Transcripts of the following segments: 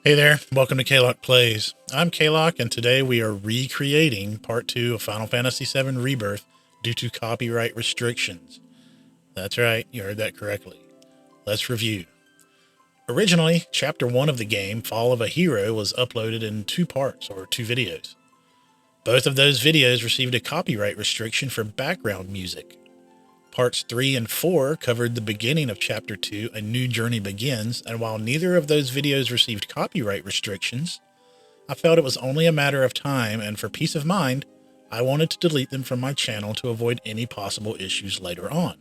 Hey there, welcome to K-Lock Plays. I'm K-Lock, and today we are recreating Part 2 of Final Fantasy VII Rebirth due to copyright restrictions. That's right, you heard that correctly. Let's review. Originally, Chapter 1 of the game, Fall of a Hero, was uploaded in two parts, or two videos. Both of those videos received a copyright restriction for background music. Parts 3 and 4 covered the beginning of Chapter 2, A New Journey Begins, and while neither of those videos received copyright restrictions, I felt it was only a matter of time, and for peace of mind, I wanted to delete them from my channel to avoid any possible issues later on.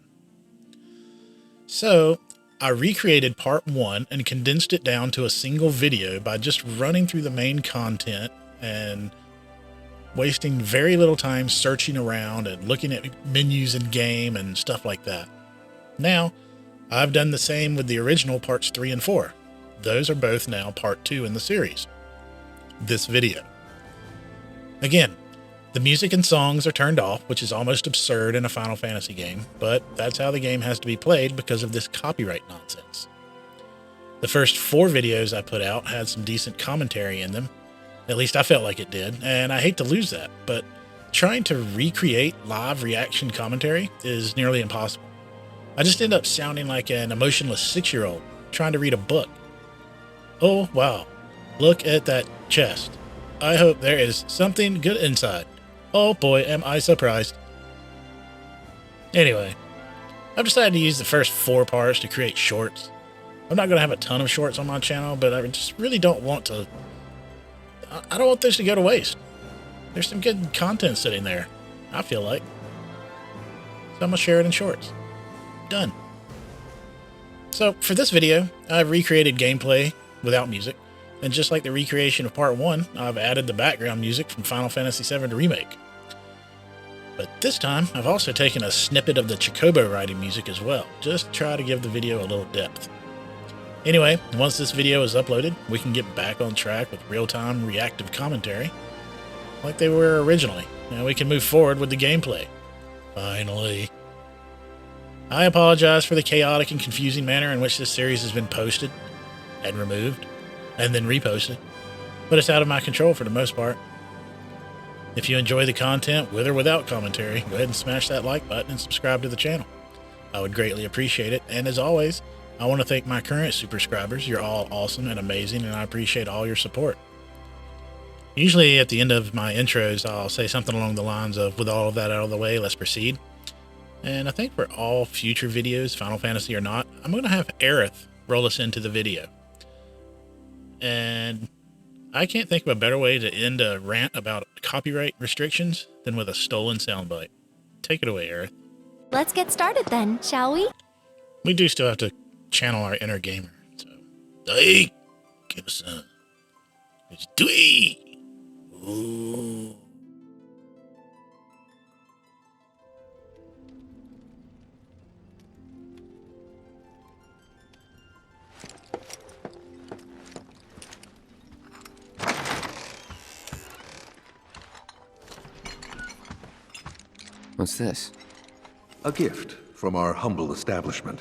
So, I recreated Part 1 and condensed it down to a single video by just running through the main content and wasting very little time searching around and looking at menus in game and stuff like that. Now, I've done the same with the original parts 3 and 4. Those are both now part 2 in the series. This video. Again, the music and songs are turned off, which is almost absurd in a Final Fantasy game, but that's how the game has to be played because of this copyright nonsense. The first 4 videos I put out had some decent commentary in them. At least I felt like it did, and I hate to lose that, but trying to recreate live reaction commentary is nearly impossible. I just end up sounding like an emotionless 6-year-old trying to read a book. Oh, wow. Look at that chest. I hope there is something good inside. Oh boy, am I surprised. Anyway, I've decided to use the first 4 parts to create shorts. I'm not going to have a ton of shorts on my channel, but I just really don't want to... I don't want this to go to waste. There's some good content sitting there, I feel like. So I'm going to share it in shorts. Done. So for this video, I've recreated gameplay without music, and just like the recreation of Part 1, I've added the background music from Final Fantasy VII Remake. But this time, I've also taken a snippet of the Chocobo riding music as well, just to try to give the video a little depth. Anyway, once this video is uploaded, we can get back on track with real-time reactive commentary, like they were originally, and we can move forward with the gameplay. Finally. I apologize for the chaotic and confusing manner in which this series has been posted, and removed, and then reposted, but it's out of my control for the most part. If you enjoy the content, with or without commentary, go ahead and smash that like button and subscribe to the channel. I would greatly appreciate it, and as always, I want to thank my current subscribers. You're all awesome and amazing, and I appreciate all your support. Usually at the end of my intros, I'll say something along the lines of, with all of that out of the way, let's proceed. And I think for all future videos, Final Fantasy or not, I'm going to have Aerith roll us into the video. And I can't think of a better way to end a rant about copyright restrictions than with a stolen soundbite. Take it away, Aerith. Let's get started then, shall we? We do still have to channel our inner gamer, so hey, give us a it's Dwee. Ooh. What's this? A gift from our humble establishment.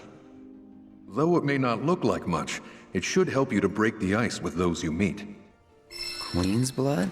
Though it may not look like much, it should help you to break the ice with those you meet. Queen's blood?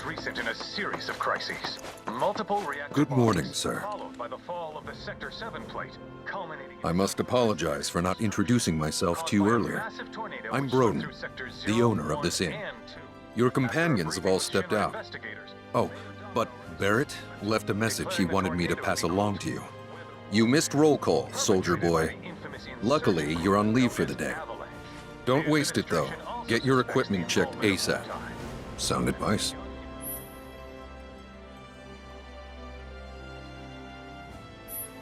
recent in a series of crises. Multiple reactor Good morning, bombs, sir. followed by the fall of the Sector 7 plate, culminating in I must apologize for not introducing myself to you earlier. massive tornado I'm which swept Broden, through sectors the 0, owner of 1, this inn. and 2. Your After a companions have briefing all with stepped SHEIRAN out. investigators, Oh, but Barrett left a message he wanted me to pass along to you. You missed roll call, soldier boy. Luckily, you're on leave for the day. Don't waste it, though. Get your equipment checked ASAP. Sound advice?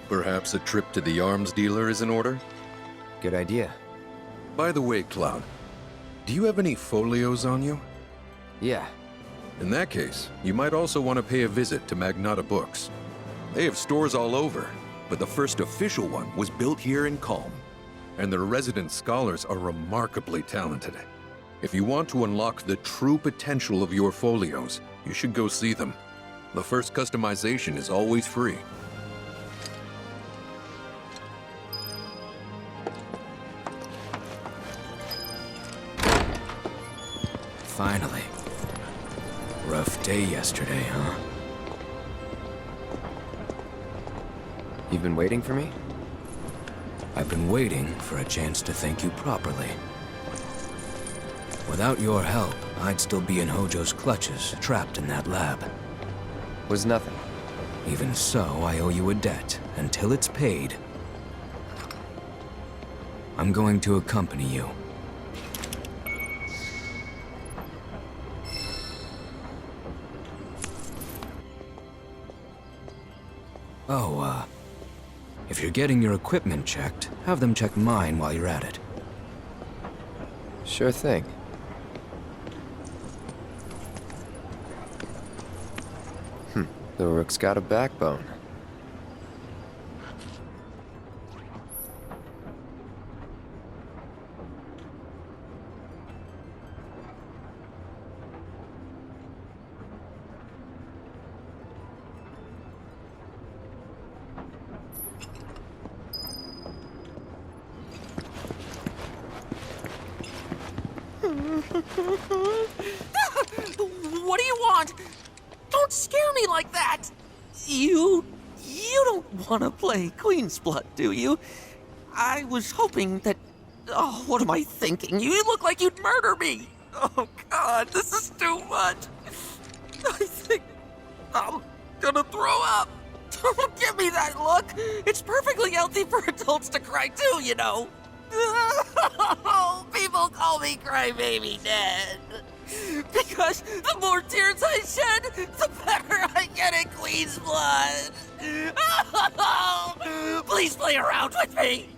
Perhaps a trip to the arms dealer is in order? Good idea. By the way, Cloud, do you have any folios on you? Yeah. In that case, you might also want to pay a visit to Magnata Books. They have stores all over, but the first official one was built here in Calm. And their resident scholars are remarkably talented. If you want to unlock the true potential of your folios, you should go see them. The first customization is always free. Finally. Rough day yesterday, huh? You've been waiting for me? I've been waiting for a chance to thank you properly. Without your help, I'd still be in Hojo's clutches, trapped in that lab. Was nothing. Even so, I owe you a debt. Until it's paid, I'm going to accompany you. Oh, if you're getting your equipment checked, have them check mine while you're at it. Sure thing. The rook's got a backbone. What do you want? Don't scare me like that! You don't want to play Queen's Blood, do you? I was hoping that... Oh, what am I thinking? You look like you'd murder me! Oh, God, this is too much. I think I'm gonna throw up. Don't give me that look. It's perfectly healthy for adults to cry too, you know. People call me Crybaby Dad. Because the more tears I shed, the better I get at Queen's Blood. Please play around with me.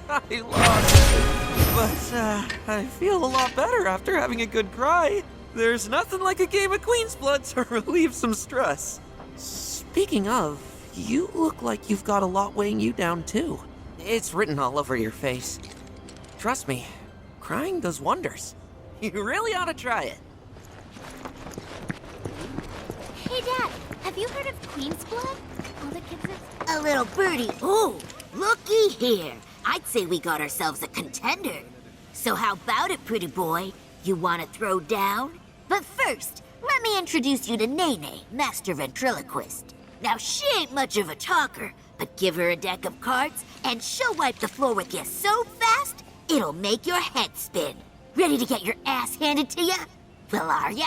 I lost. But, I feel a lot better after having a good cry. There's nothing like a game of Queen's Blood to relieve some stress. Speaking of, you look like you've got a lot weighing you down too. It's written all over your face. Trust me, crying does wonders. You really ought to try it. Hey, Dad, have you heard of Queen's Blood? All the kids are... A little birdie. Oh, looky here. I'd say we got ourselves a contender. So how about it, pretty boy? You want to throw down? But first, let me introduce you to Nene, Master Ventriloquist. Now, she ain't much of a talker, but give her a deck of cards, and she'll wipe the floor with you so fast, it'll make your head spin. Ready to get your ass handed to ya? Well, are ya?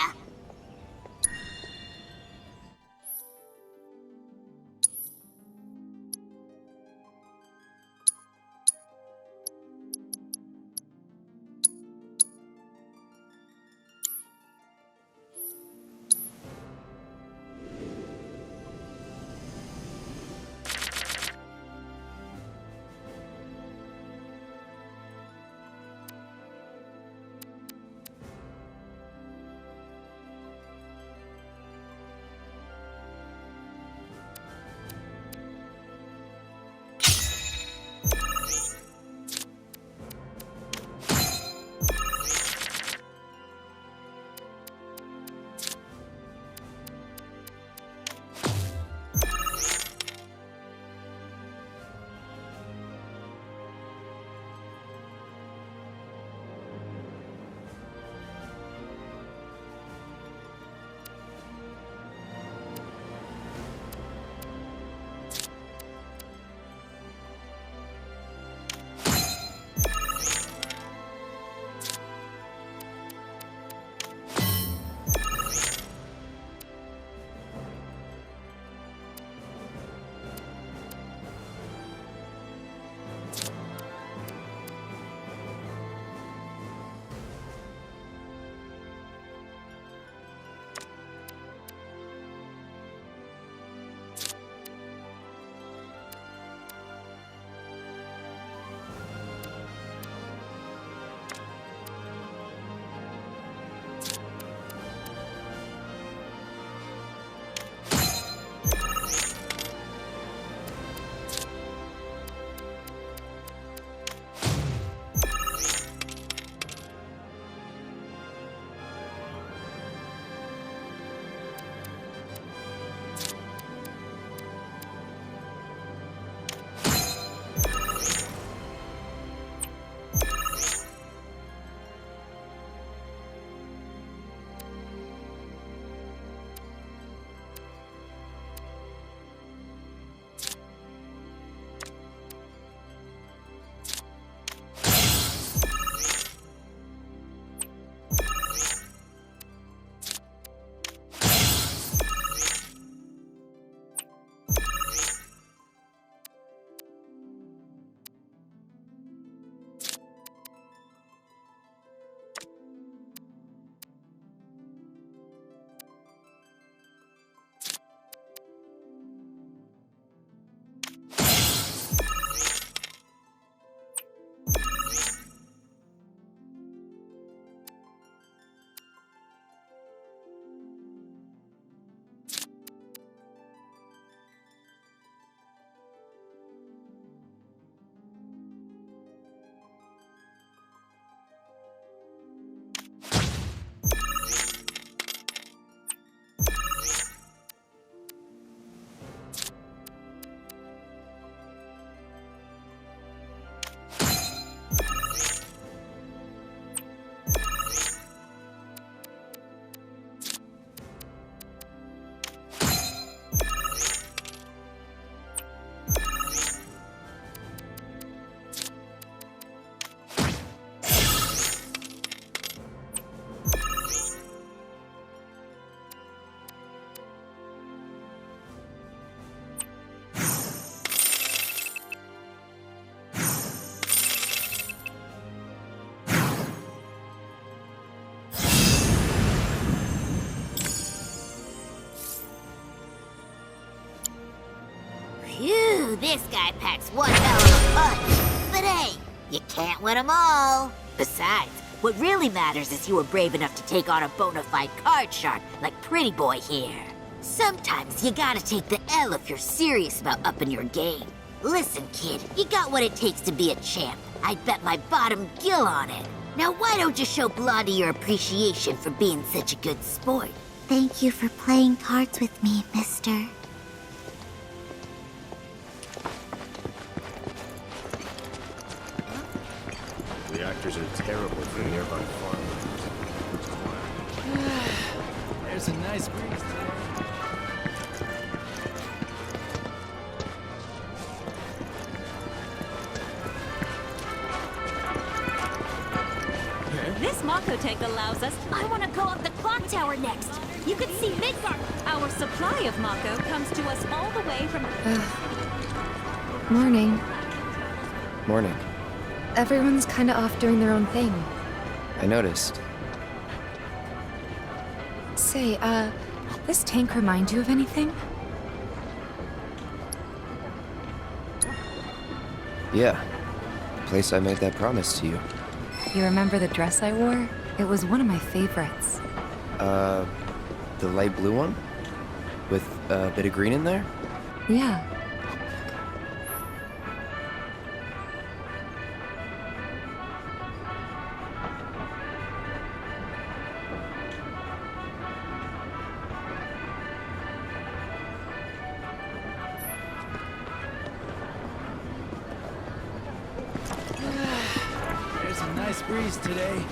Phew, this guy packs one hell of a punch. But hey, You can't win them all. Besides, what really matters is you were brave enough to take on a bona fide card shark like Pretty Boy here. Sometimes you gotta take the L if you're serious about upping your game. Listen, kid, you got what it takes to be a champ. I'd bet my bottom gill on it. Now why don't you show Blondie your appreciation for being such a good sport? Thank you for playing cards with me, mister. Reactors are terrible for nearby farmlands. There's a nice breeze today. This Mako tank allows us. I want to go up the clock tower next. You can see Midgard. Our supply of Mako comes to us all the way from. Morning. Morning. Everyone's kinda off doing their own thing. I noticed. Say, this tank remind you of anything? Yeah. The place I made that promise to you. You remember the dress I wore? It was one of my favorites. The light blue one? With a bit of green in there? Yeah. There's a nice breeze today.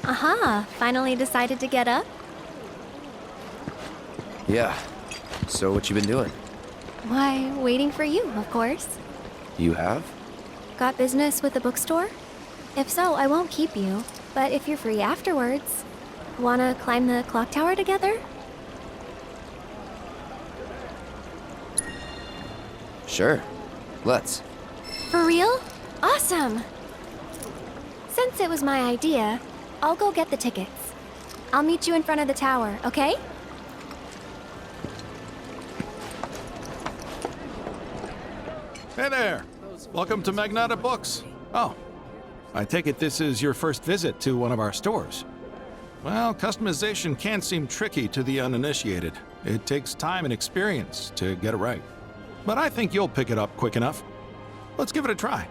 Aha, finally decided to get up? Yeah. So what you been doing? Why, waiting for you, of course. You have? Got business with the bookstore? If so, I won't keep you. But if you're free afterwards, wanna climb the clock tower together? Sure. Let's. For real? Awesome! Since it was my idea, I'll go get the tickets. I'll meet you in front of the tower, okay? Hey there! Welcome to Magnata Books. Oh, I take it this is your first visit to one of our stores. Well, customization can seem tricky to the uninitiated. It takes time and experience to get it right. But I think you'll pick it up quick enough. Let's give it a try.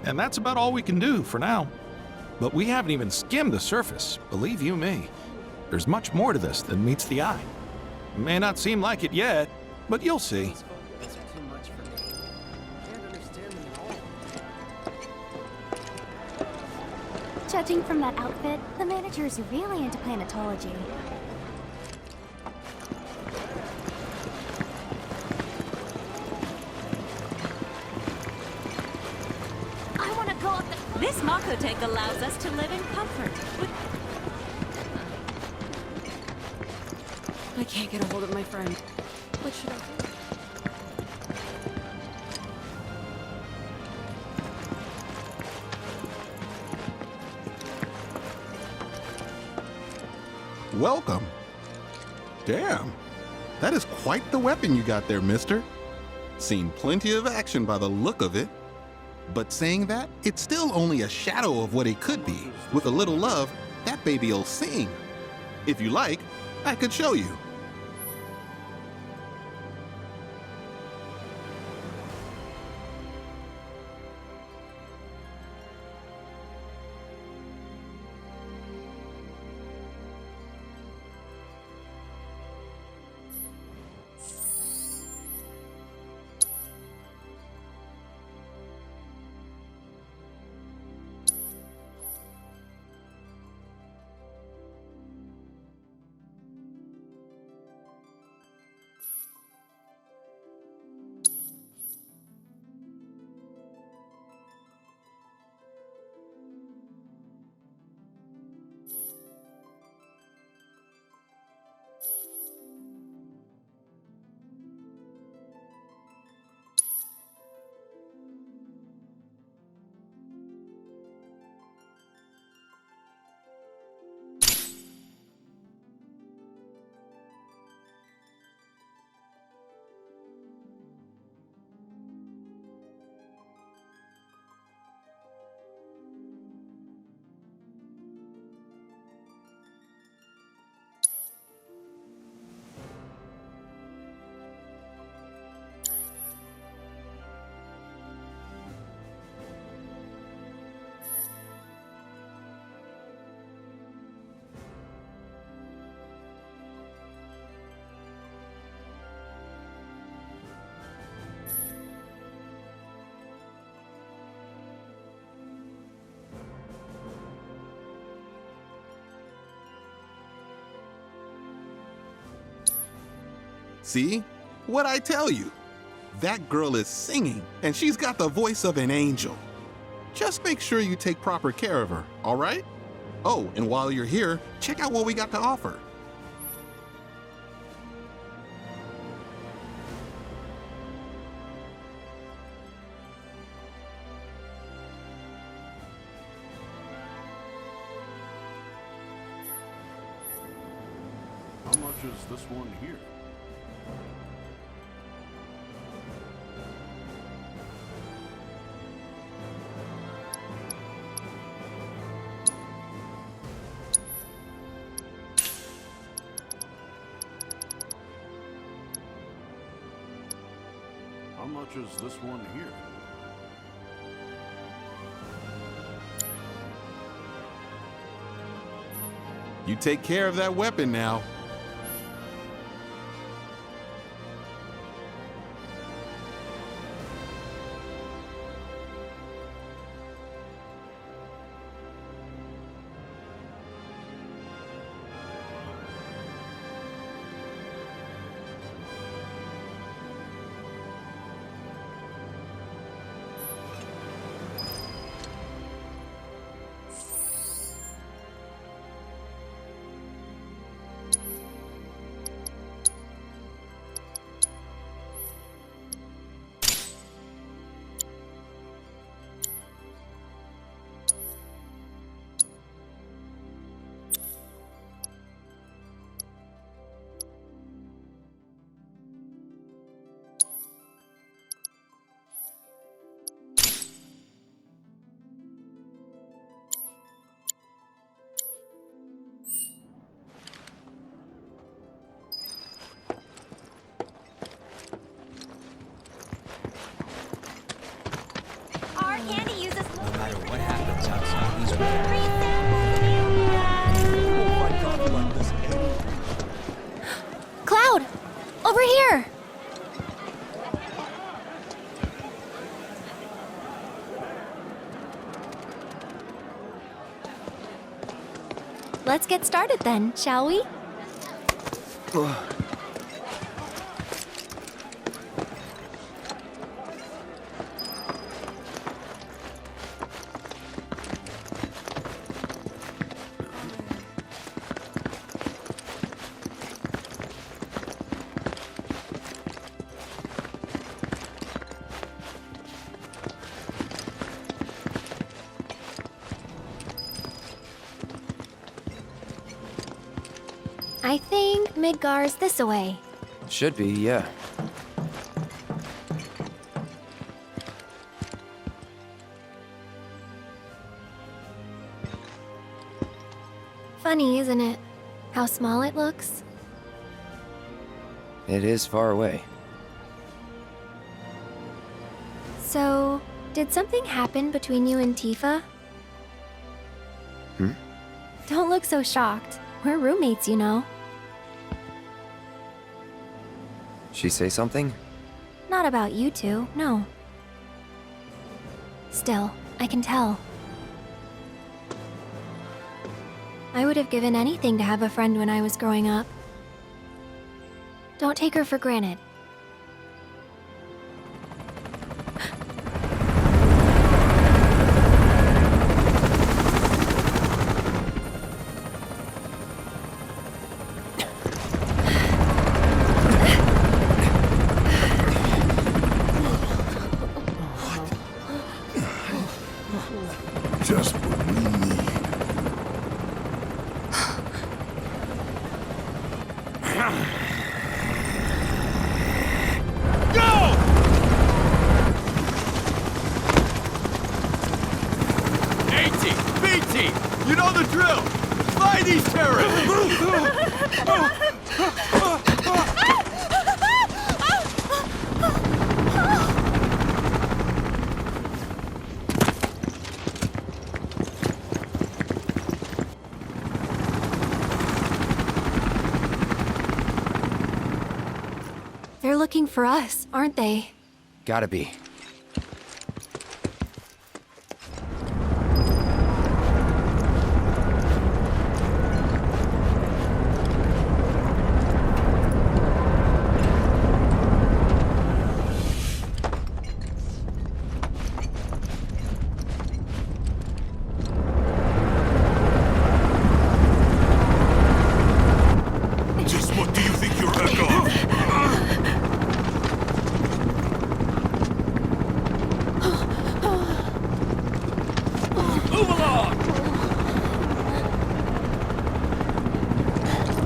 And that's about all we can do for now. But we haven't even skimmed the surface, believe you me. There's much more to this than meets the eye. May not seem like it yet, but you'll see. Judging from that outfit, the manager's really into planetology. I want to go up the... This Mako tank allows us to live in comfort. I can't get a hold of my friend. What should I do? Welcome. Damn, that is quite the weapon you got there, mister. Seen plenty of action by the look of it. But saying that, it's still only a shadow of what it could be. With a little love, that baby'll sing. If you like, I could show you. See? What'd I tell you? That girl is singing, and she's got the voice of an angel. Just make sure you take proper care of her, all right? Oh, and while you're here, check out what we got to offer. How much is this one here? How much is this one here? You take care of that weapon now. Cloud! Over here! Let's get started then, shall we? I think Midgar's this away. Should be, yeah. Funny, isn't it? How small it looks? It is far away. So, did something happen between you and Tifa? Hmm? Don't look so shocked. We're roommates, you know. She say something? Not about you two, no. Still, I can tell. I would have given anything to have a friend when I was growing up. Don't take her for granted. Just what we need. Go! A-team, B-team, you know the drill. Find these terrorists. They're looking for us, aren't they? Gotta be. Move along!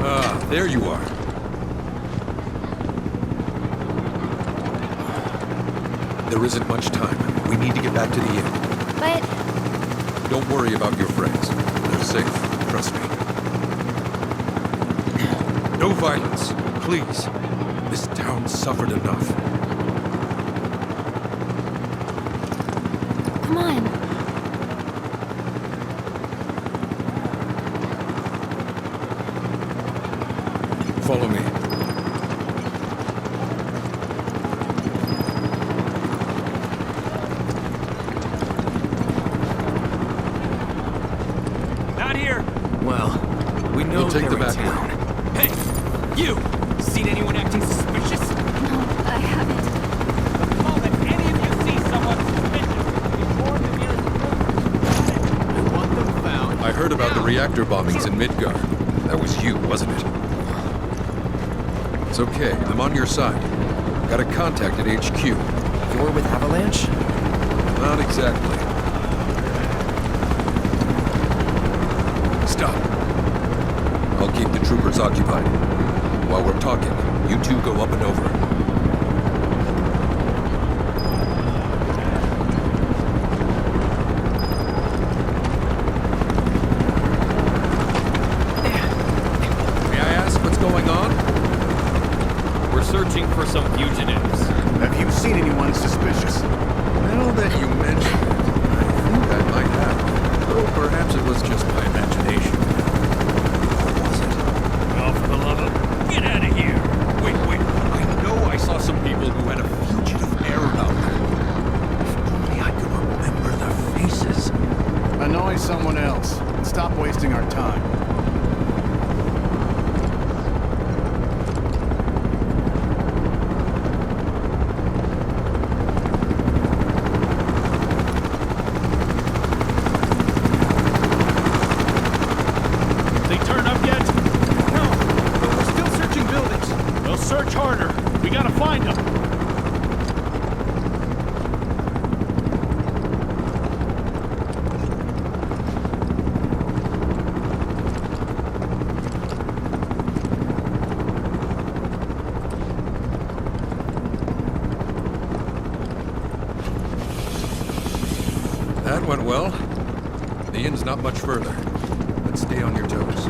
Ah, there you are. There isn't much time. We need to get back to the inn. But Don't worry about your friends. They're safe. Trust me. No violence, please. This town suffered enough. come on. Follow me. Not here! Well, we know We'll take they're the in back town. Hey! You! Seen anyone acting suspicious? No, I haven't. The moment any of you see someone suspicious, inform the nearest I want them found. I heard about the reactor bombings in Midgar. That was you, wasn't it? It's okay. I'm on your side. Got a contact at HQ. You're with Avalanche? Not exactly. Stop. I'll keep the troopers occupied. While we're talking, you two go up and over. May I ask what's going on? We're searching for some fugitives. Have you seen anyone suspicious? Now that you mention it, I think I might have. Though perhaps it was just my imagination. Or was it? Oh, for the love of... Get out of here! Wait. I know I saw some people who had a fugitive air about them. If only I could remember their faces. Annoy someone else and stop wasting our time. They turn up yet? No, but we're still searching buildings. They'll search harder. We gotta find them. That went well. The inn's not much further. Let's stay on your toes.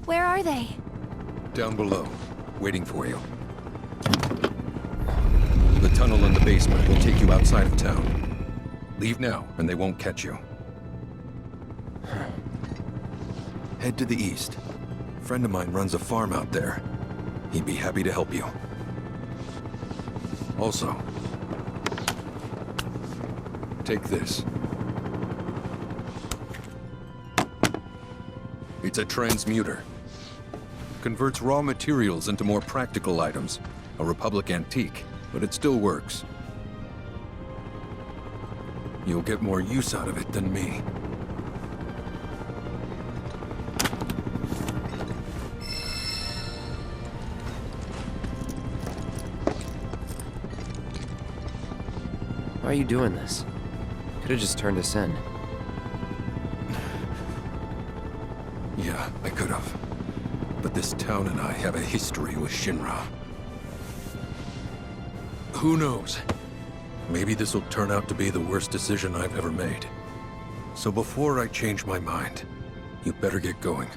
Where are they? Down below, waiting for you. The tunnel in the basement will take you outside of town. Leave now, and they won't catch you. Head to the east. A friend of mine runs a farm out there. He'd be happy to help you. Also, take this. It's a transmuter. Converts raw materials into more practical items. A Republic antique, but it still works. You'll get more use out of it than me. Why are you doing this? Could have just turned us in. Yeah, I could have. But this town and I have a history with Shinra. Who knows? Maybe this will turn out to be the worst decision I've ever made. So before I change my mind, you better get going.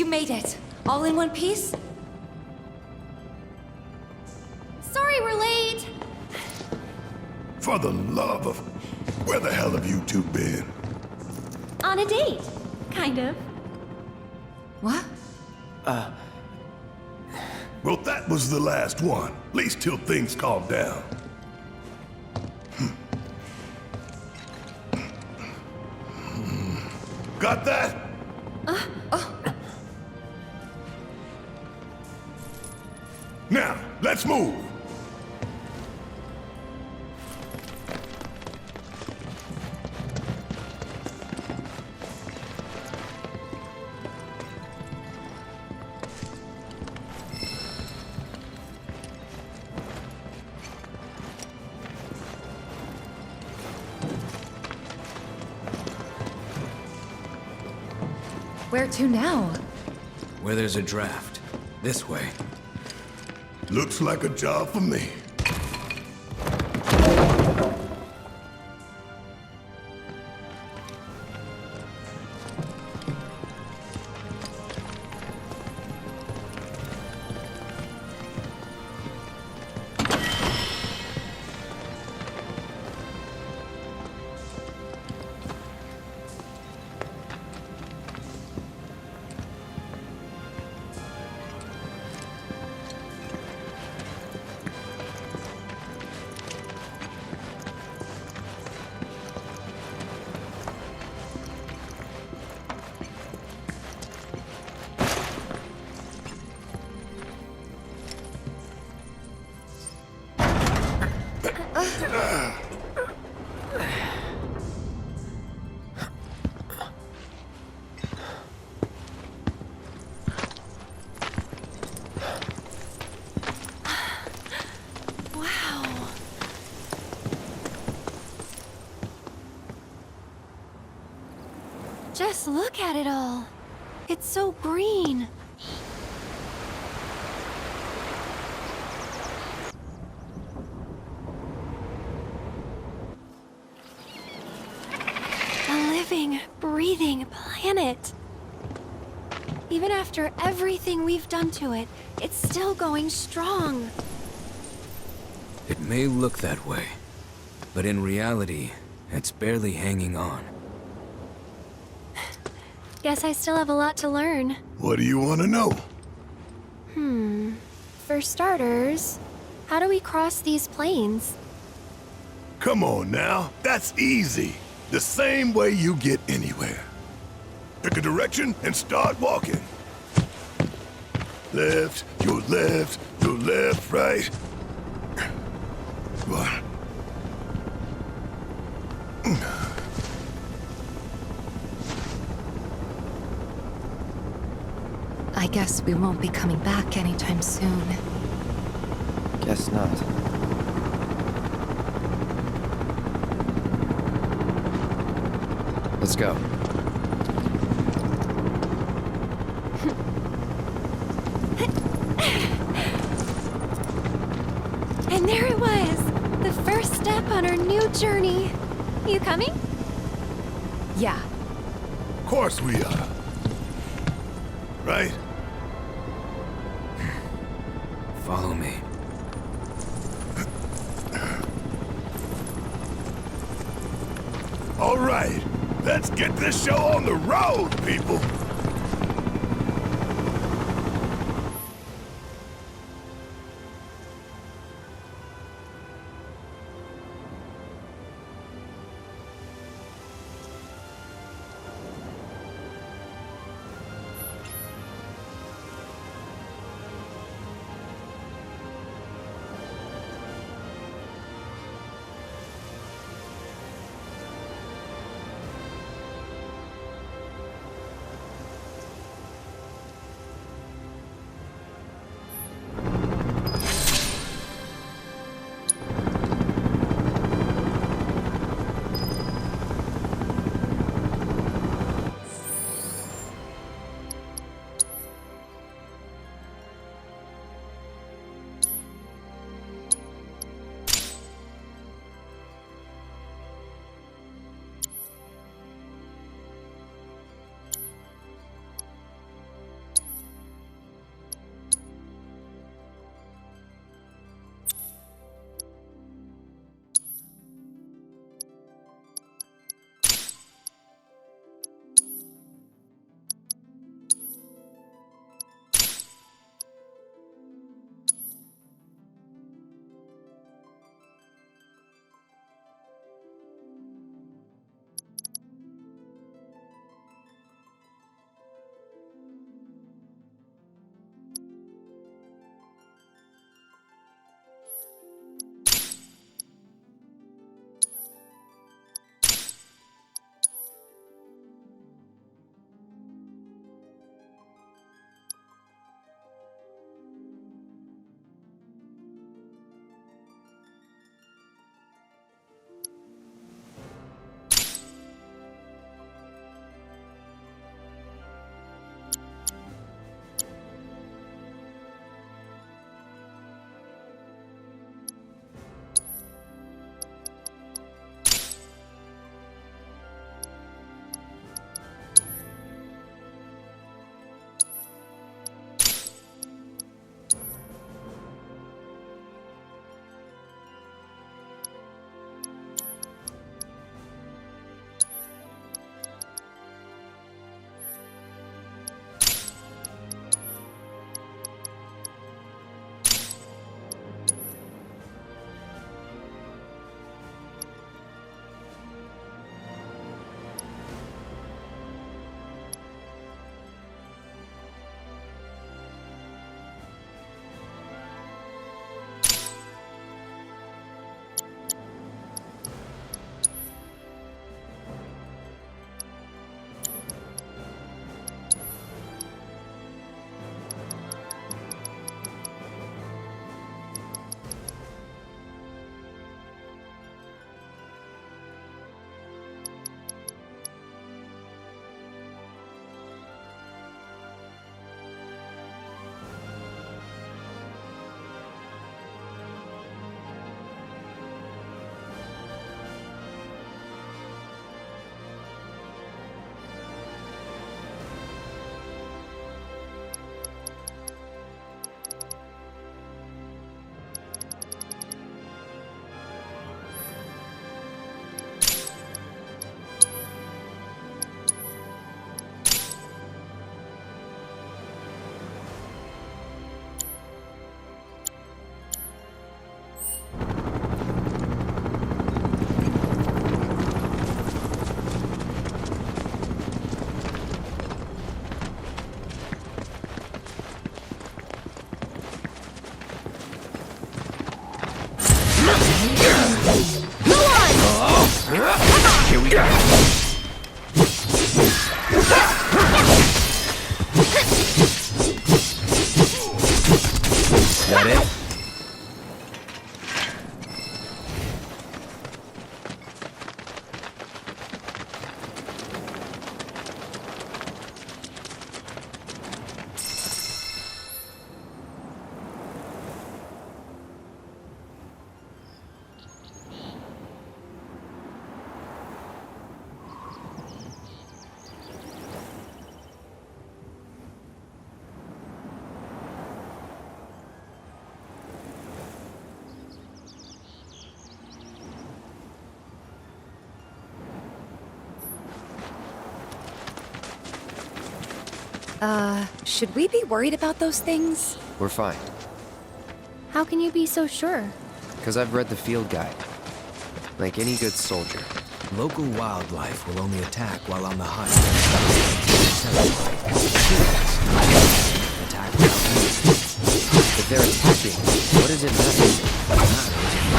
You made it. All in one piece? Sorry we're late. For the love of... Where the hell have you two been? On a date. Kind of. What? Well, that was the last one. At least till things calm down. Got that? Now, let's move. Where to now? Where there's a draft. This way. Looks like a job for me. Just look at it all. It's so green. A living, breathing planet. Even after everything we've done to it, it's still going strong. It may look that way, but in reality, it's barely hanging on. Guess I still have a lot to learn. What do you want to know? For starters, how do we cross these plains? Come on now, that's easy. The same way you get anywhere. Pick a direction and start walking. Left, your left, right. What? I guess we won't be coming back anytime soon. Guess not. Let's go. And there it was, the first step on our new journey. You coming? Yeah. Of course we are. Right? Follow me. All right, let's get this show on the road, people. Should we be worried about those things? We're fine, How can you be so sure? because I've read the field guide. Like any good soldier. Local wildlife will only attack while on the hunt. Attack without leave. If they're attacking, what does it matter?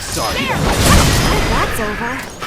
Sorry. That's over.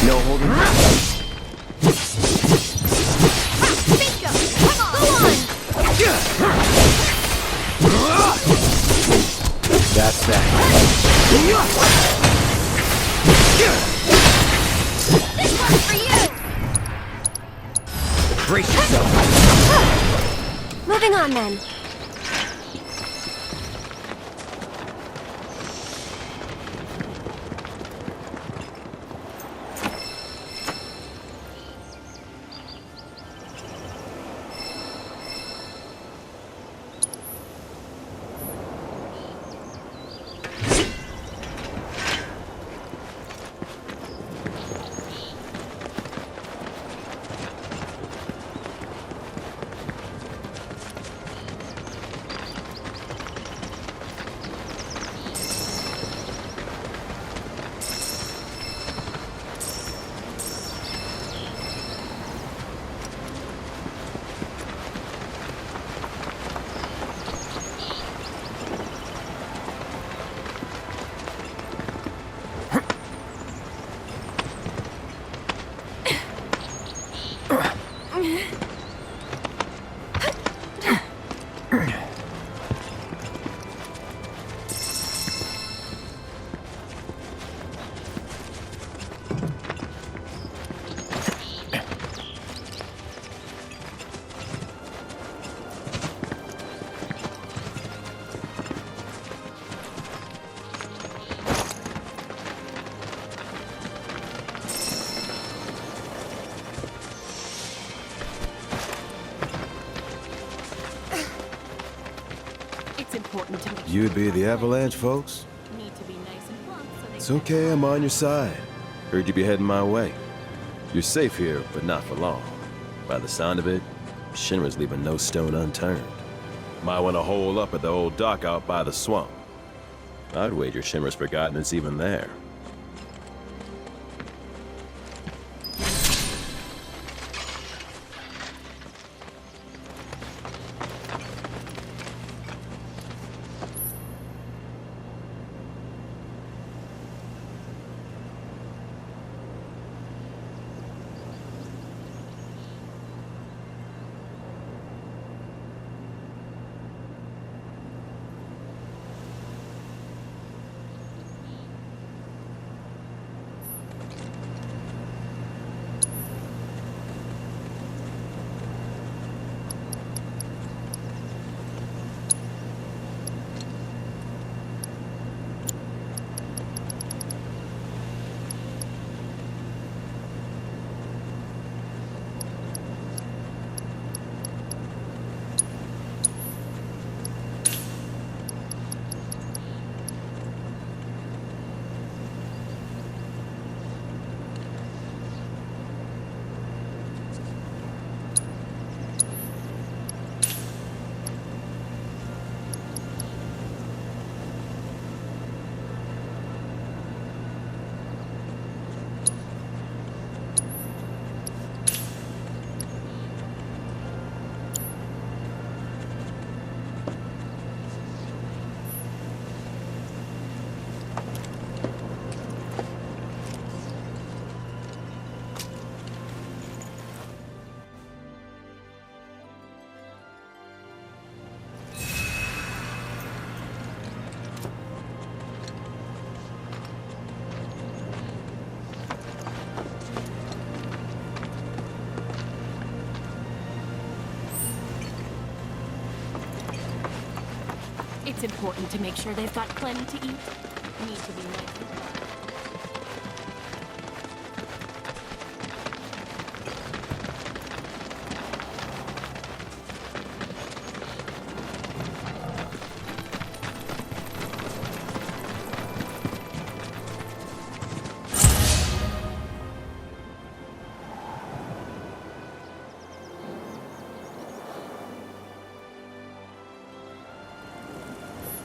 No holding. That's that. This one's for you! Brace yourself. Moving on then. important to me. You'd be the Avalanche, folks? Need to be nice and plump so they It's okay, I'm on your side. Heard you be heading my way. You're safe here, but not for long. By the sound of it, Shinra's leaving no stone unturned. Might want to hole up at the old dock out by the swamp. I'd wager Shinra's forgotten it's even there. It's important to make sure they've got plenty to eat. Need to be nice and plump.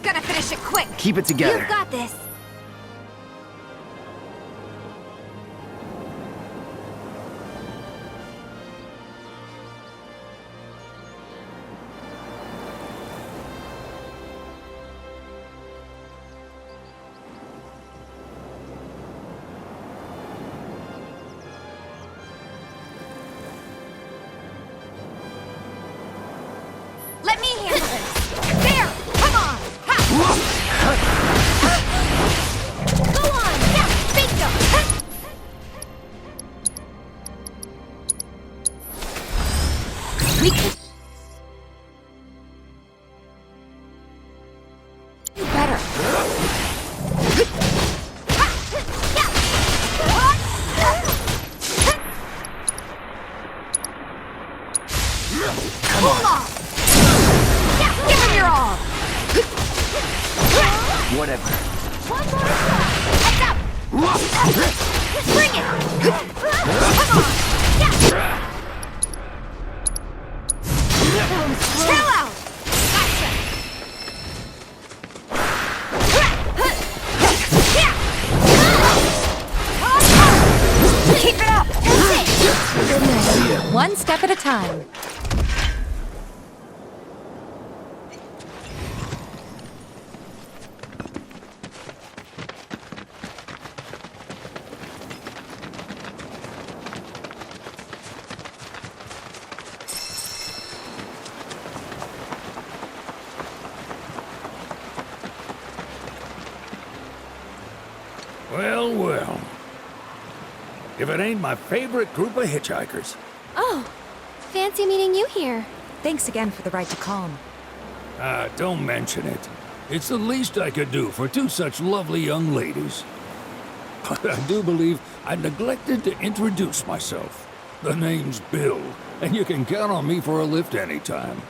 Gotta finish it quick. Keep it together. You've got this. Let me handle this. There! Come on! Go on! Yeah! Bingo! We can... Do better. Come on! Yeah, give him your all! Whatever. One more shot! Heads up! Bring it! Come on! Yeah! Chill out! Gotcha! Keep it up! That's it! One step at a time. Well, well. If it ain't my favorite group of hitchhikers. Oh, fancy meeting you here. Thanks again for the ride to Calm. Ah, don't mention it. It's the least I could do for two such lovely young ladies. But I do believe I neglected to introduce myself. The name's Bill, and you can count on me for a lift anytime.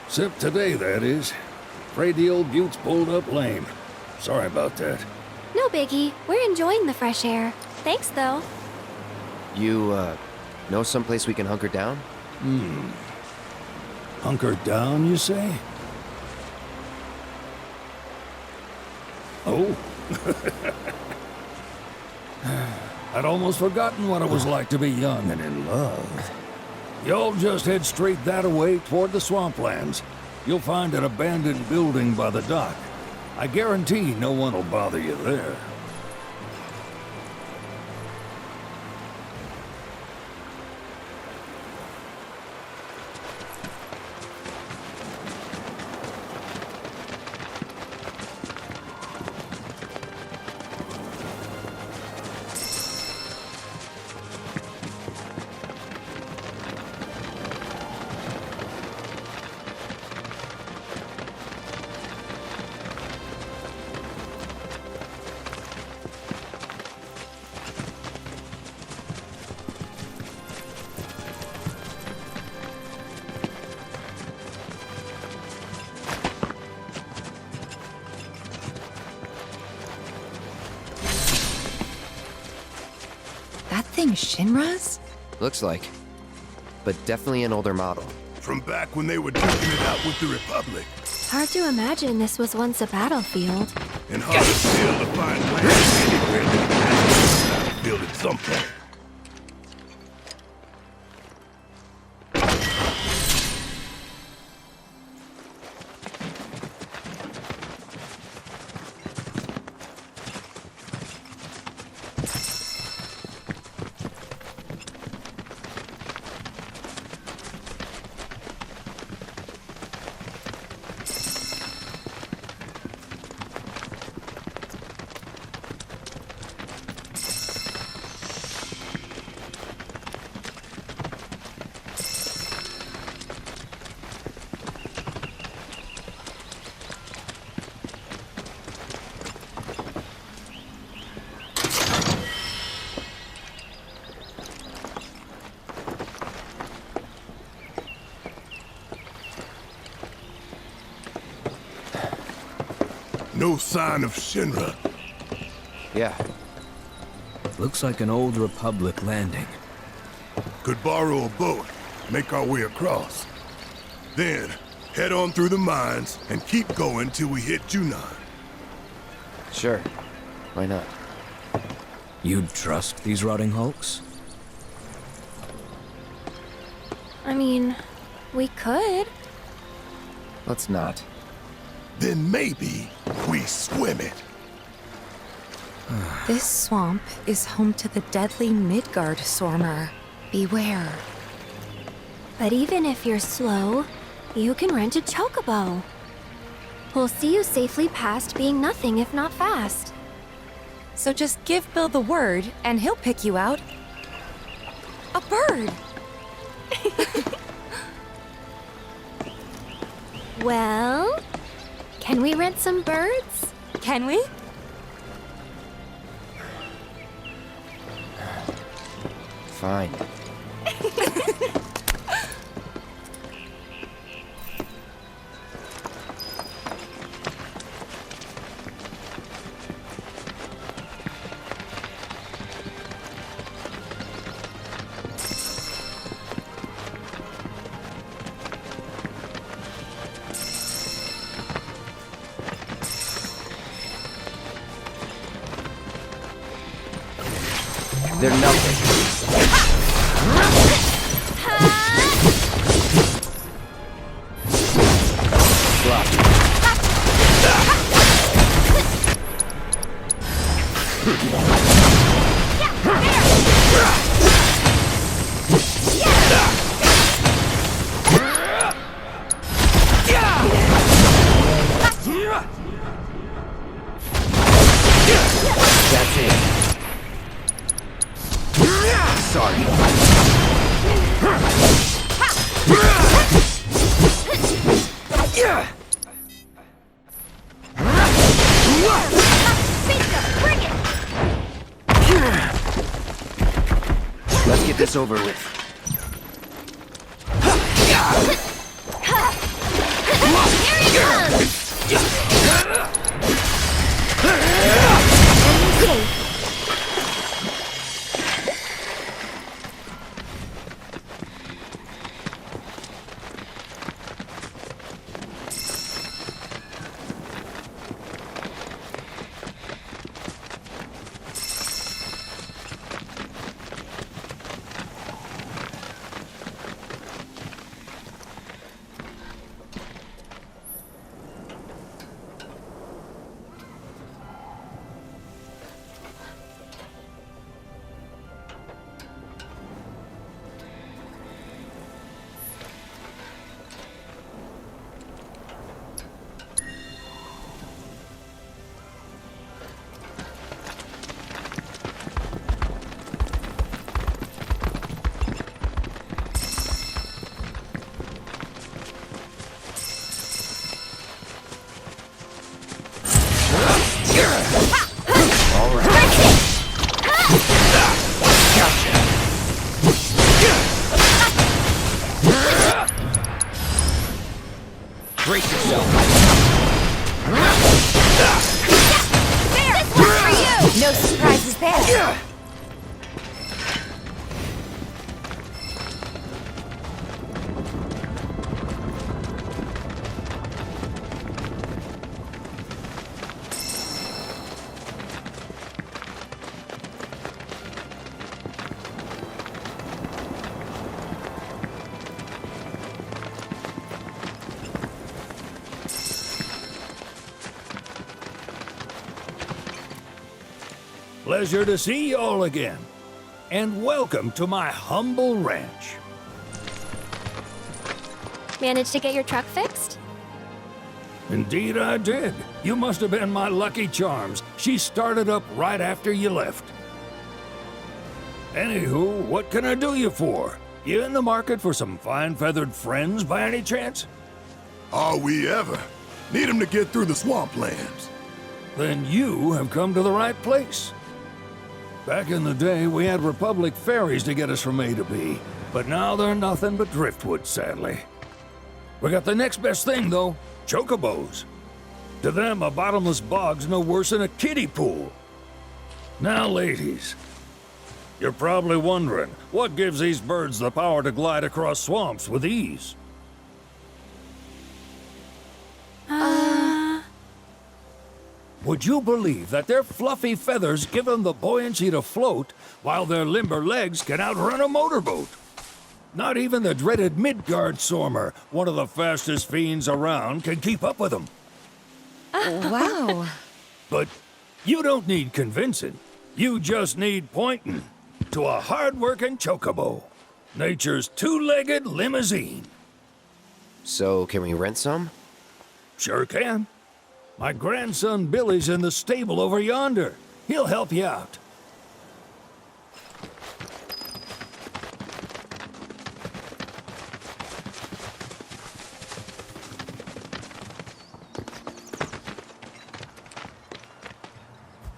Except today, that is. Afraid the old bute's pulled up lame. Sorry about that. No biggie. We're enjoying the fresh air. Thanks, though. You, know someplace we can hunker down? Hunker down, you say? Oh. I'd almost forgotten what it was like to be young and in love. Y'all just head straight that-a-way toward the swamplands. You'll find an abandoned building by the dock. I guarantee no one will bother you there. Thing Shinra's? Looks like. But definitely an older model. From back when they were duking it out with the Republic. Hard to imagine this was once a battlefield. And hard still to find land anywhere that has a battlefield at some point. No sign of Shinra. Yeah. Looks like an old Republic landing. Could borrow a boat, make our way across. Then, head on through the mines and keep going till we hit Junon. Sure. Why not? You'd trust these rotting hulks? I mean, we could. Let's not. Then maybe we swim it. This swamp is home to the deadly Midgard Sormer. Beware. But even if you're slow, you can rent a Chocobo. We'll see you safely past being nothing if not fast. So just give Bill the word, and he'll pick you out. A bird! Well, can we rent some birds? Can we? Fine. They're nothing. That's it. Sorry. Let's get this over with. Here he comes! Brace yourself. There! This one's for you! No surprises there. Pleasure to see y'all again. And welcome to my humble ranch. Managed to get your truck fixed? Indeed I did. You must have been my lucky charms. She started up right after you left. Anywho, what can I do you for? You in the market for some fine-feathered friends by any chance? Are we ever? Need 'em to get through the swamplands. Then you have come to the right place. Back in the day, we had Republic ferries to get us from A to B, but now they're nothing but driftwood, sadly. We got the next best thing, though, Chocobos. To them, a bottomless bog's no worse than a kiddie pool. Now, ladies, you're probably wondering, what gives these birds the power to glide across swamps with ease? Would you believe that their fluffy feathers give them the buoyancy to float, while their limber legs can outrun a motorboat? Not even the dreaded Midgard Sormer, one of the fastest fiends around, can keep up with them. Wow. But you don't need convincing. You just need pointing to a hard-working Chocobo. Nature's two-legged limousine. So, can we rent some? Sure can. My grandson Billy's in the stable over yonder. He'll help you out.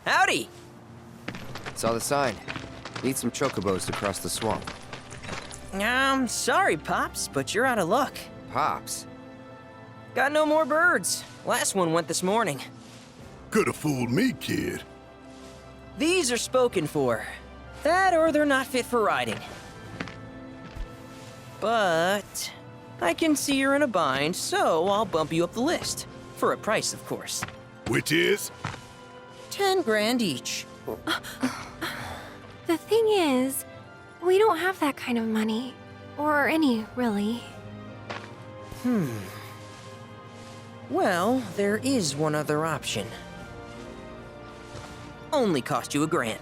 Howdy! Saw the sign. Need some chocobos to cross the swamp. Sorry, Pops, but you're out of luck. Pops? Got no more birds. Last one went this morning. Could've fooled me, kid. These are spoken for. That or they're not fit for riding. But I can see you're in a bind, so I'll bump you up the list. For a price, of course. Which is? 10 grand each. The thing is, we don't have that kind of money. Or any, really. Well, there is one other option. Only cost you $1,000.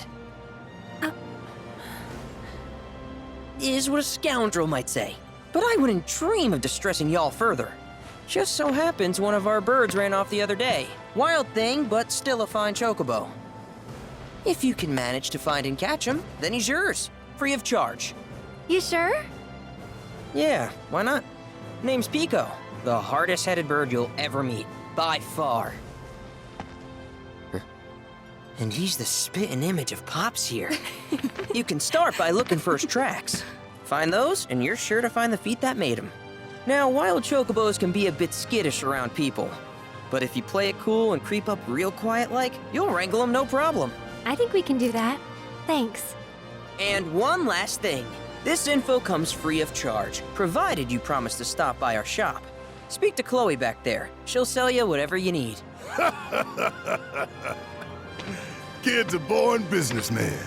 Is what a scoundrel might say. But I wouldn't dream of distressing y'all further. Just so happens one of our birds ran off the other day. Wild thing, but still a fine chocobo. If you can manage to find and catch him, then he's yours. Free of charge. You sure? Yeah, why not? Name's Pico. The hardest-headed bird you'll ever meet, by far. And he's the spitting image of Pops here. You can start by looking for his tracks. Find those, and you're sure to find the feet that made him. Now, wild chocobos can be a bit skittish around people. But if you play it cool and creep up real quiet-like, you'll wrangle them no problem. I think we can do that. Thanks. And one last thing. This info comes free of charge, provided you promise to stop by our shop. Speak to Chloe back there. She'll sell you whatever you need. Kid's a born businessman.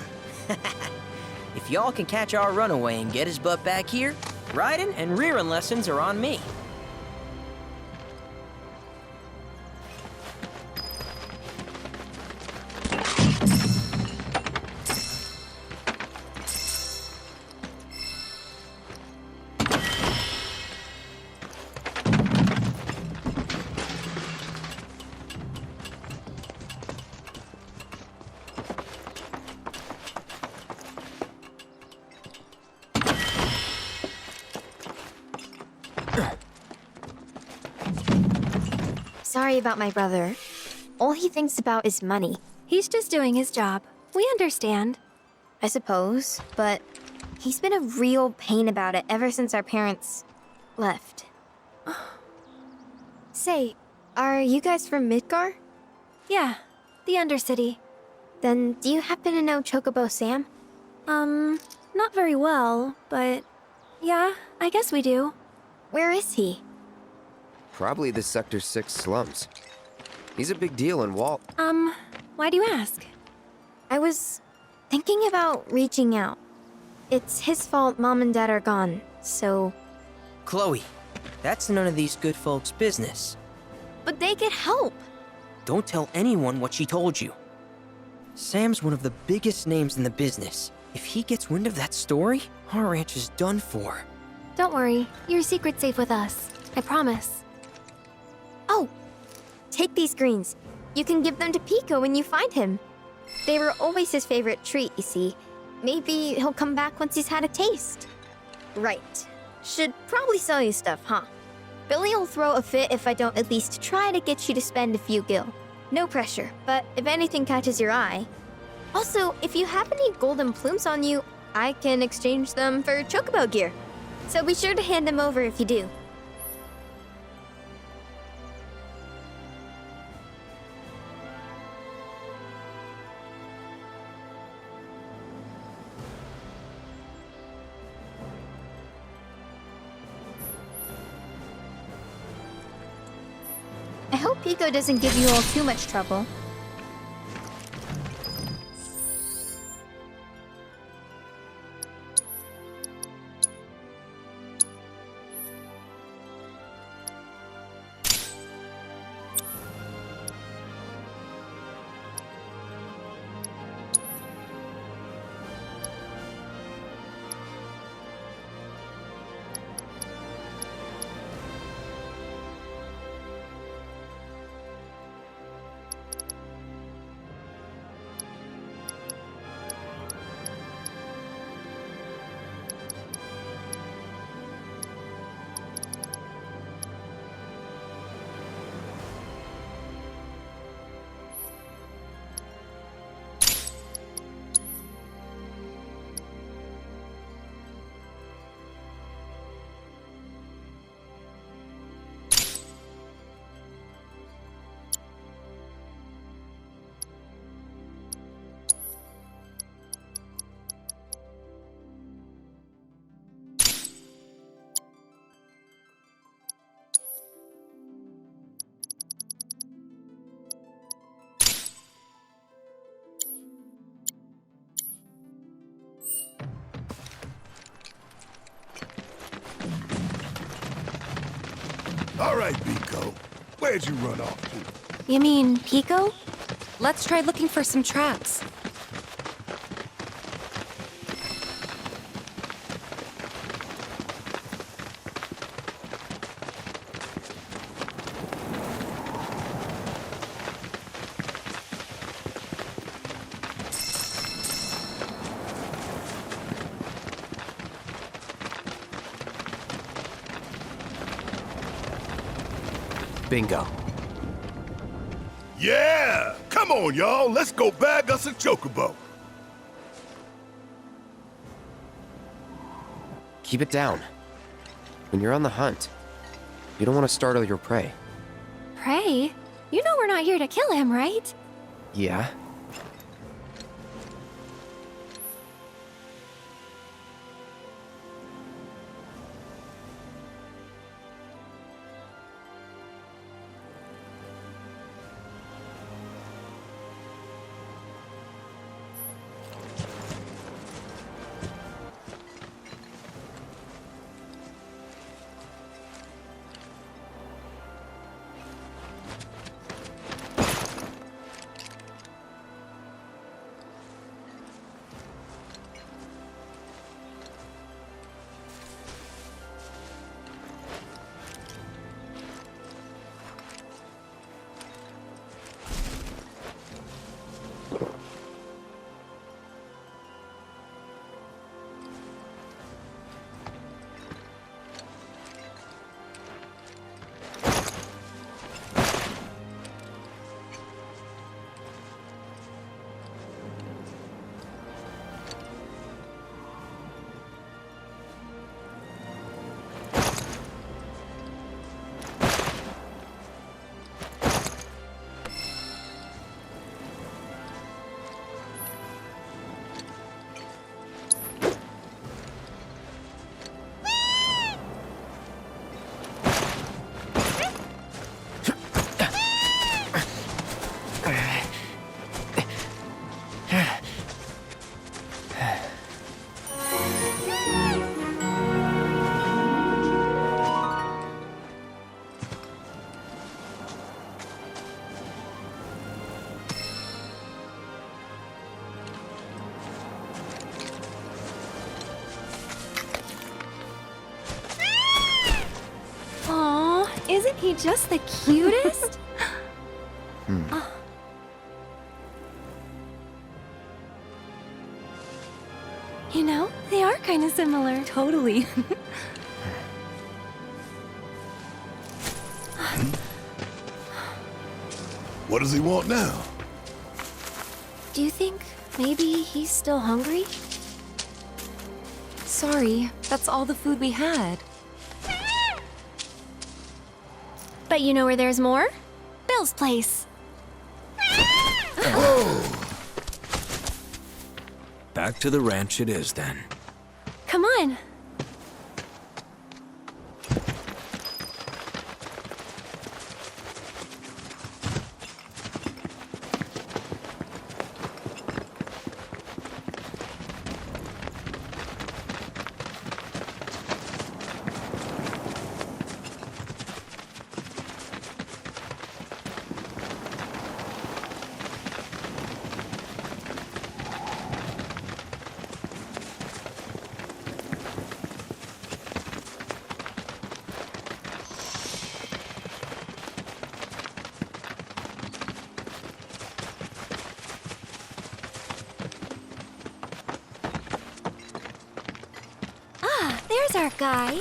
If y'all can catch our runaway and get his butt back here, riding and rearing lessons are on me. Sorry about my brother. All he thinks about is money. He's just doing his job. We understand. I suppose, but he's been a real pain about it ever since our parents left. Say, are you guys from Midgar? Yeah, the Undercity. Then do you happen to know Chocobo Sam? Not very well, but yeah, I guess we do. Where is he? Probably the Sector 6 slums. He's a big deal in Wall. Why do you ask? I was thinking about reaching out. It's his fault Mom and Dad are gone, so... Chloe, that's none of these good folks' business. But they could help. Don't tell anyone what she told you. Sam's one of the biggest names in the business. If he gets wind of that story, our ranch is done for. Don't worry, your secret's safe with us. I promise. Oh, take these greens. You can give them to Pico when you find him. They were always his favorite treat, you see. Maybe he'll come back once he's had a taste. Right. Should probably sell you stuff, huh? Billy will throw a fit if I don't at least try to get you to spend a few gil. No pressure, but if anything catches your eye. Also, if you have any golden plumes on you, I can exchange them for Chocobo gear. So be sure to hand them over if you do. I hope Pico doesn't give you all too much trouble. All right, Pico. Where'd you run off to? You mean Pico? Let's try looking for some traps. Bingo. Yeah! Come on, y'all. Let's go bag us a Chocobo. Keep it down. When you're on the hunt, you don't want to startle your prey. Prey? You know we're not here to kill him, right? Yeah? Isn't he just the cutest? Oh. You know, they are kind of similar. Totally. What does he want now? Do you think maybe he's still hungry? Sorry, that's all the food we had. But you know where there's more? Bill's place. Back to the ranch it is then. Come on. There's our guy.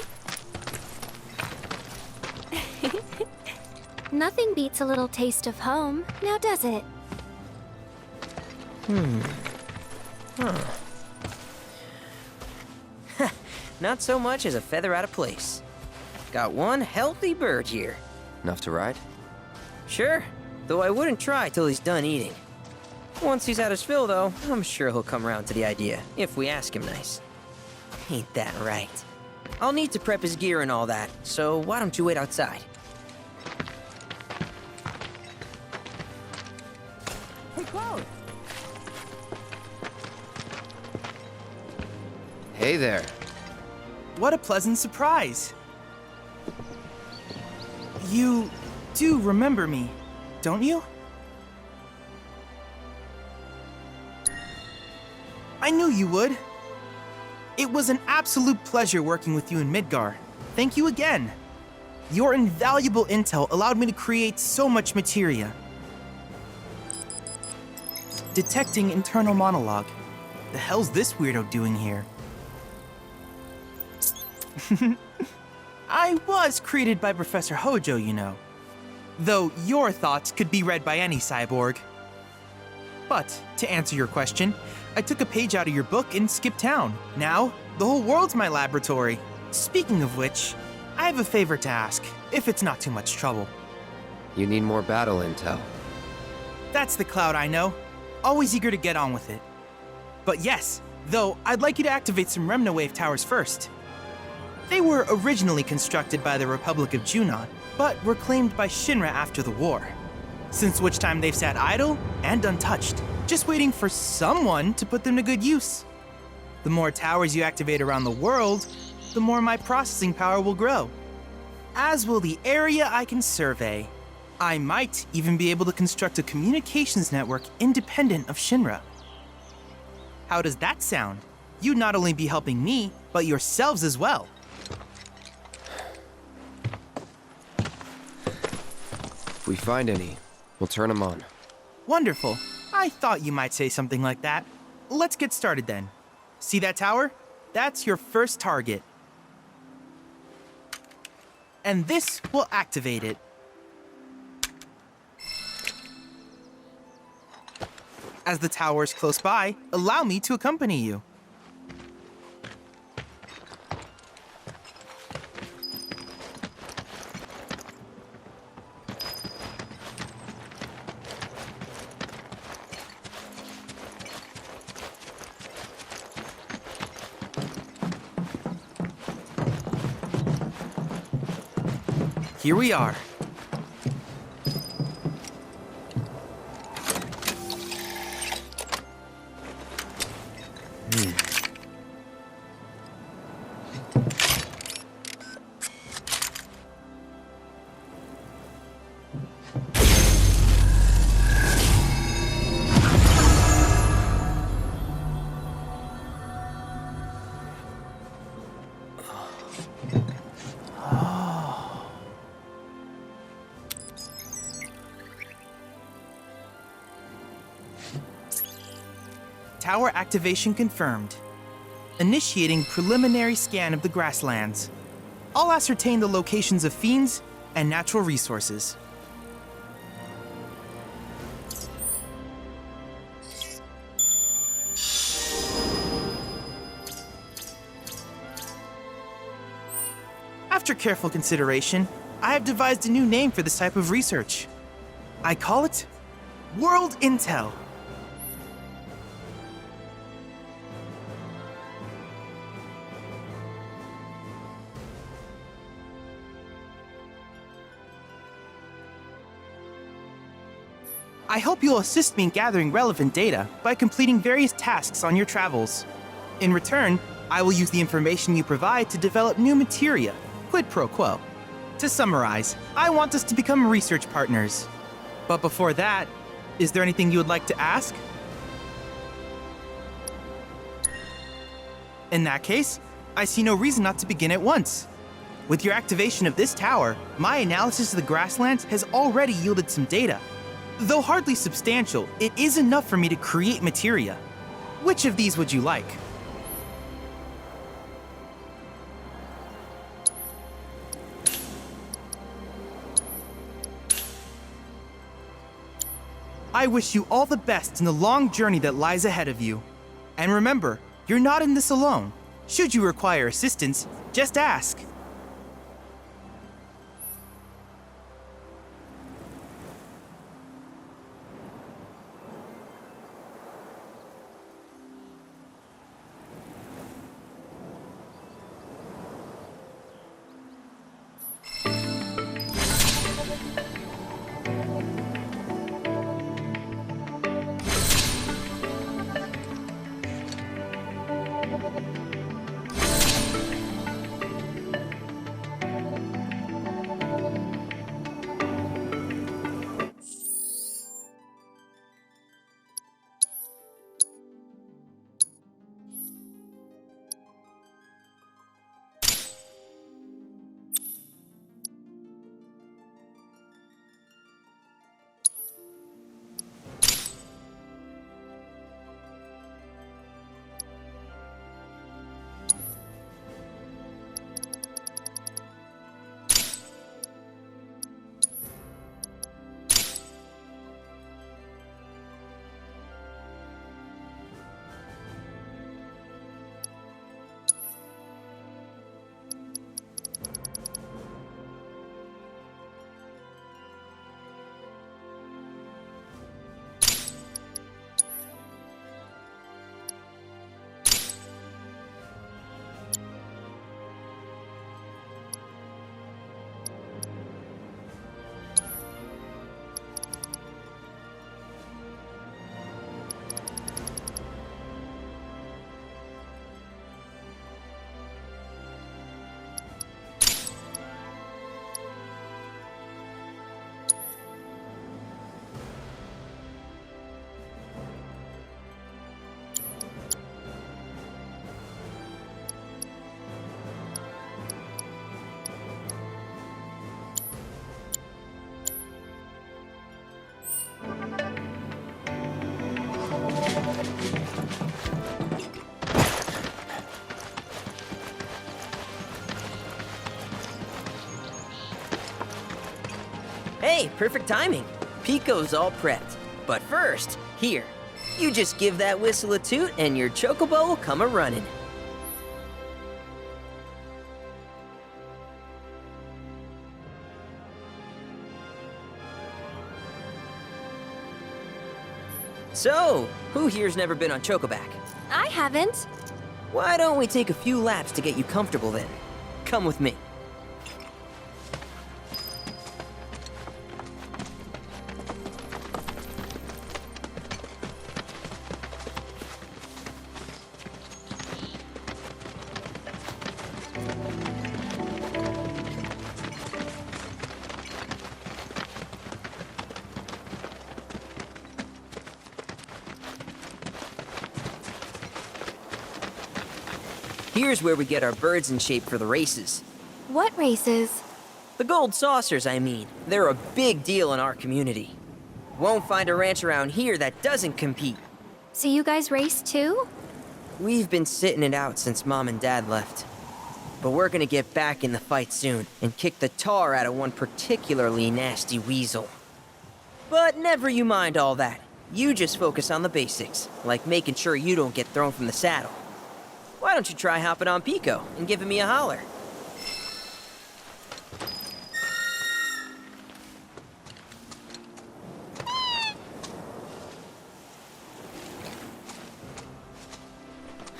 Nothing beats a little taste of home, now does it? Not so much as a feather out of place. Got one healthy bird here. Enough to ride? Sure, though I wouldn't try till he's done eating. Once he's had his fill, though, I'm sure he'll come around to the idea, if we ask him nice. Ain't that right? I'll need to prep his gear and all that, so why don't you wait outside? Hey there. What a pleasant surprise. You do remember me, don't you? I knew you would. It was an absolute pleasure working with you in Midgar. Thank you again. Your invaluable intel allowed me to create so much materia. Detecting internal monologue. The hell's this weirdo doing here? I was created by Professor Hojo, you know. Though your thoughts could be read by any cyborg. But, to answer your question, I took a page out of your book and skipped town. Now, the whole world's my laboratory. Speaking of which, I have a favor to ask, if it's not too much trouble. You need more battle intel. That's the Cloud I know. Always eager to get on with it. But yes, though, I'd like you to activate some Remna Wave towers first. They were originally constructed by the Republic of Junon, but were claimed by Shinra after the war. Since which time they've sat idle and untouched, just waiting for someone to put them to good use. The more towers you activate around the world, the more my processing power will grow. As will the area I can survey. I might even be able to construct a communications network independent of Shinra. How does that sound? You'd not only be helping me, but yourselves as well. If we find any, we'll turn them on. Wonderful. I thought you might say something like that. Let's get started then. See that tower? That's your first target. And this will activate it. As the tower is close by, allow me to accompany you. Here we are. Tower activation confirmed. Initiating preliminary scan of the grasslands. I'll ascertain the locations of fiends and natural resources. After careful consideration, I have devised a new name for this type of research. I call it World Intel. I hope you'll assist me in gathering relevant data by completing various tasks on your travels. In return, I will use the information you provide to develop new materia, quid pro quo. To summarize, I want us to become research partners. But before that, is there anything you would like to ask? In that case, I see no reason not to begin at once. With your activation of this tower, my analysis of the grasslands has already yielded some data. Though hardly substantial, it is enough for me to create materia. Which of these would you like? I wish you all the best in the long journey that lies ahead of you. And remember, you're not in this alone. Should you require assistance, just ask. Hey, perfect timing. Pico's all prepped. But first, here, you just give that whistle a toot and your Chocobo will come a-running. So, who here's never been on Chocoback? I haven't. Why don't we take a few laps to get you comfortable then? Come with me. Here's where we get our birds in shape for the races. What races? The gold saucers, I mean. They're a big deal in our community. Won't find a ranch around here that doesn't compete. So you guys race too? We've been sitting it out since Mom and Dad left. But we're gonna get back in the fight soon and kick the tar out of one particularly nasty weasel. But never you mind all that. You just focus on the basics, like making sure you don't get thrown from the saddle. Why don't you try hopping on Pico and giving me a holler?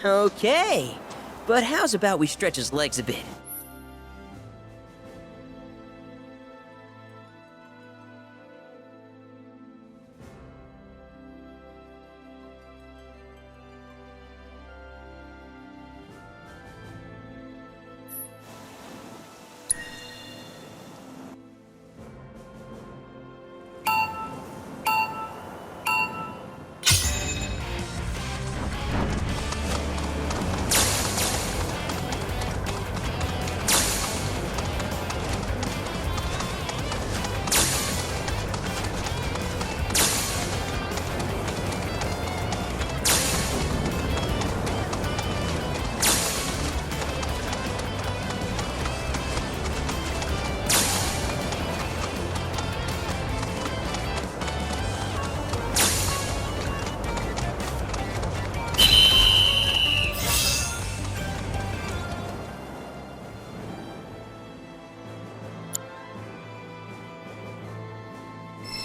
Okay, but how's about we stretch his legs a bit?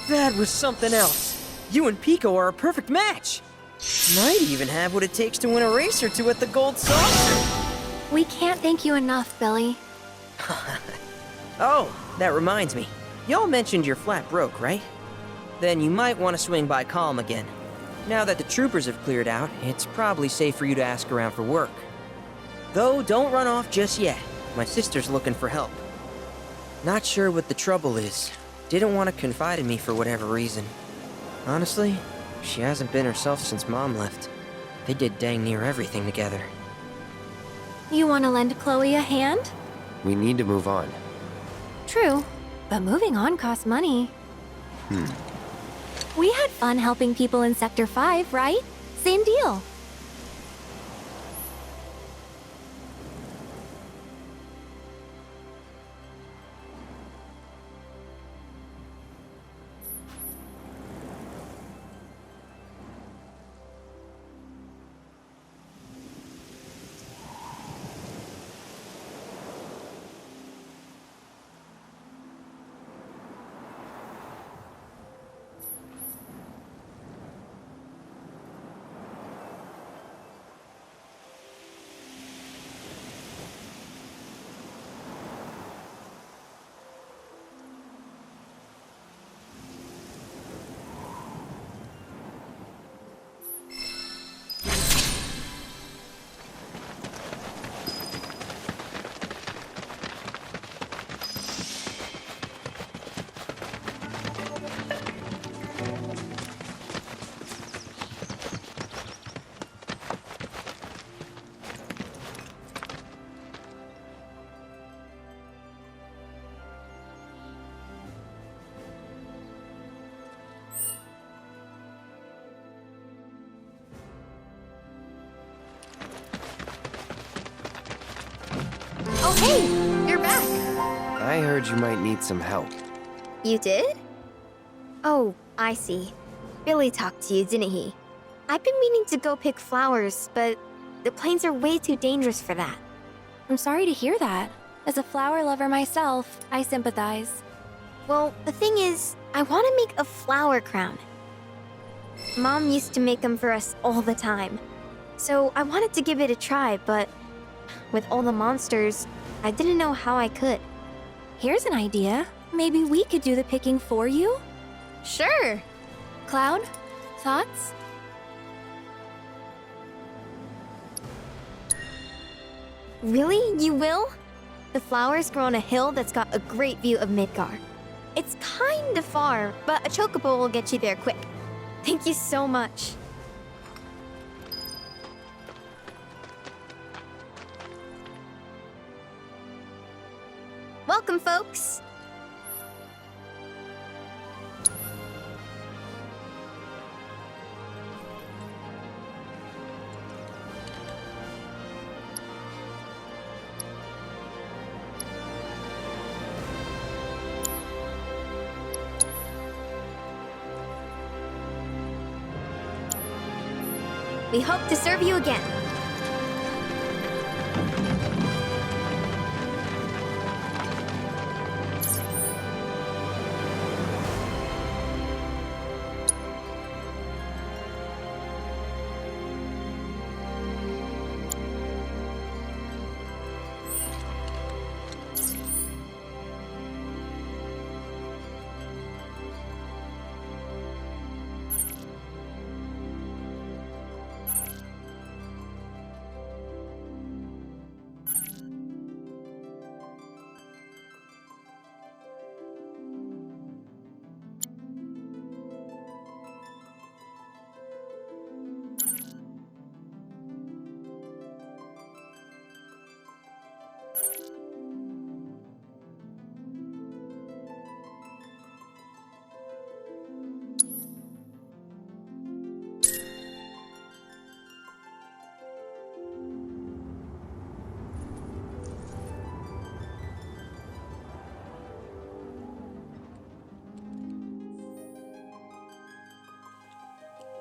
That was something else. You and Pico are a perfect match. Might even have what it takes to win a race or two at the Gold Saucer. We can't thank you enough, Billy. Oh, that reminds me. Y'all mentioned you're flat broke, right? Then you might want to swing by Calm again. Now that the troopers have cleared out, it's probably safe for you to ask around for work. Though, don't run off just yet. My sister's looking for help. Not sure what the trouble is. Didn't want to confide in me for whatever reason. Honestly, she hasn't been herself since Mom left. They did dang near everything together. You want to lend Chloe a hand? We need to move on. True, but moving on costs money. We had fun helping people in Sector 5, right? Same deal. Oh, hey! You're back! I heard you might need some help. You did? Oh, I see. Billy talked to you, didn't he? I've been meaning to go pick flowers, but the plains are way too dangerous for that. I'm sorry to hear that. As a flower lover myself, I sympathize. Well, the thing is, I want to make a flower crown. Mom used to make them for us all the time. So I wanted to give it a try, but with all the monsters, I didn't know how I could. Here's an idea. Maybe we could do the picking for you? Sure. Cloud, thoughts? Really? You will? The flowers grow on a hill that's got a great view of Midgar. It's kind of far, but a Chocobo will get you there quick. Thank you so much. Welcome, folks! We hope to serve you again.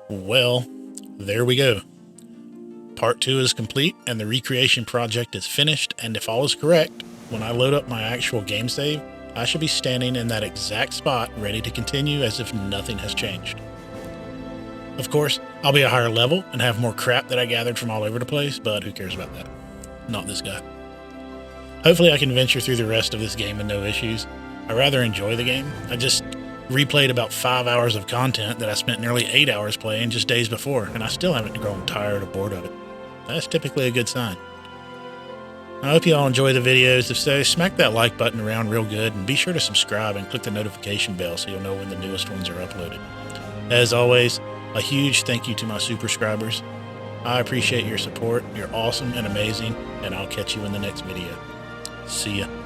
Well, there we go. Part 2 is complete and the recreation project is finished, and if all is correct, when I load up my actual game save, I should be standing in that exact spot ready to continue as if nothing has changed. Of course, I'll be a higher level and have more crap that I gathered from all over the place, but who cares about that? Not this guy. Hopefully I can venture through the rest of this game with no issues. I rather enjoy the game. I just replayed about 5 hours of content that I spent nearly 8 hours playing just days before, and I still haven't grown tired or bored of it. That's typically a good sign. I hope you all enjoy the videos. If so, smack that like button around real good, and be sure to subscribe and click the notification bell so you'll know when the newest ones are uploaded. As always, a huge thank you to my super subscribers. I appreciate your support. You're awesome and amazing, and I'll catch you in the next video. See ya.